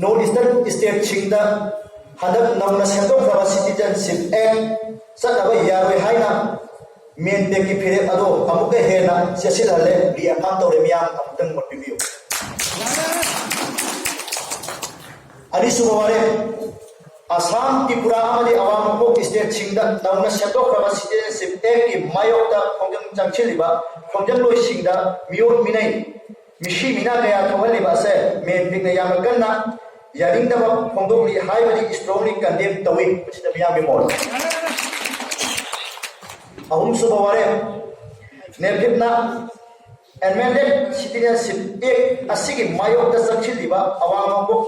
north eastern state सिंगदा हदक नौना सेंदोखरबा citizenship act चतबा यारोय हाइना main pack की फिरे अदो अमुक हेना सेसिलहले रिएफाम तौरे मियाम अमुतंग मोटिबियो अनिसुबवारे आसाम त्रिपुरा अमदि अवाम मोक स्टेट सिंगदा नौना सेंदोखरबा सिटीजनशिप एक्ट की मायोक्ता खोंजंग चंगचिलिबा खोंजंग लोय सिंगदा मियोन मिनै मिशी मिना गया थोहलिबा से मेन पेक ने याम गन्ना यारिंगदबा खोंदोकली हाइबदि स्ट्रांगली कंडेम तवी सिदा मियाम बि मोल अहम सुबवारे नेफिपना एमेंडेड सिटीजनशिप एक्ट असिगी मायोक्ता चंगचिलिबा अवाम मोक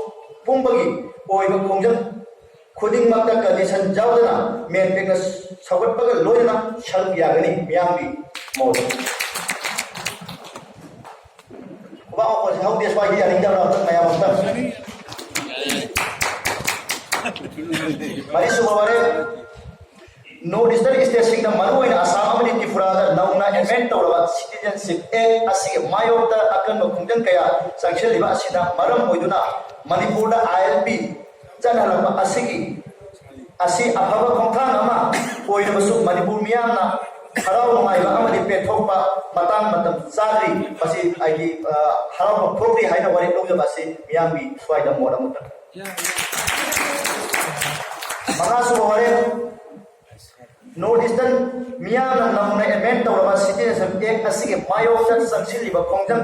पुंबगी ओइबा खोंजंग खुदिंगमक्ता कंडीशन जावदना मेन पेक सवटपगा लोयना शर्प यागनी मियामगी मोल कुबा को हाउ देश वाई यारिंग जावना मयाम तक मरी सुबवारे नॉर्थ ईस्टर्न स्टेट सिंगदा मरुओइना आसाम अमदि त्रिपुरादा नौना एमेंड तौरबा सिटीजनशिप एक्ट असिगी मायोक्ता अकन खोंजंग कया चंगचिलिबा असिदा मरम ओइदुना मणिपुरदा ILP चनहलबा असिगी असि अफबा खोंथांग अमा ओइनबसु मणिपुर मियामना हराव नुंगाइबा अमदि पेथोकपा मतंग मतम चाद्री पसि आइगी हराव थोक्री हाइना वारि लौजबा असि मियामगी स्वाइदा मोड अमुत मगासु बहरे नॉर्थ ईस्टर्न मियामना नौना एमेंड तौरबा सिटीजनशिप एक्ट असिगी मायोक्ता चंगचिलिबा खोंजंग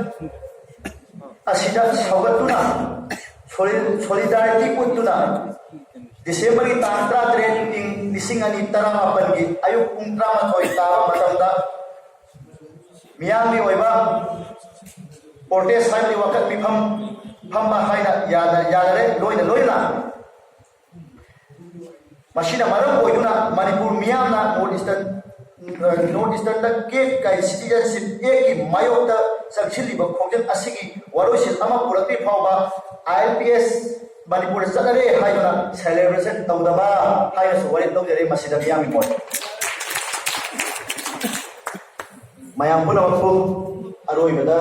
असिदा सौगतुना सोलिडारिटी पुतुना दिसंबर की तारीख 13 टिंग लिसिंग अनि तरामापन की अयुक पुंग 13 तारा मतमदा मियामी ओइबा पोर्टेस हाइबि वकत मिफम फम्बा हाइना यादरे लोइना मशीना मरम ओइदुना मणिपुर मियामना नॉर्थ ईस्टर्न दा के काई सिटीजनशिप एक्ट की मायोक्ता चंगचिलिबा खोंजंग असिगी वरोइसिल अमा पुरक्ति फावबा ILPS मणिपुर चलरे हाइना सेलिब्रेशन तौदबा हाइना सुवरे तौजरे मसिदा मियामी मोय मयाम पुनमफु अरोइबदा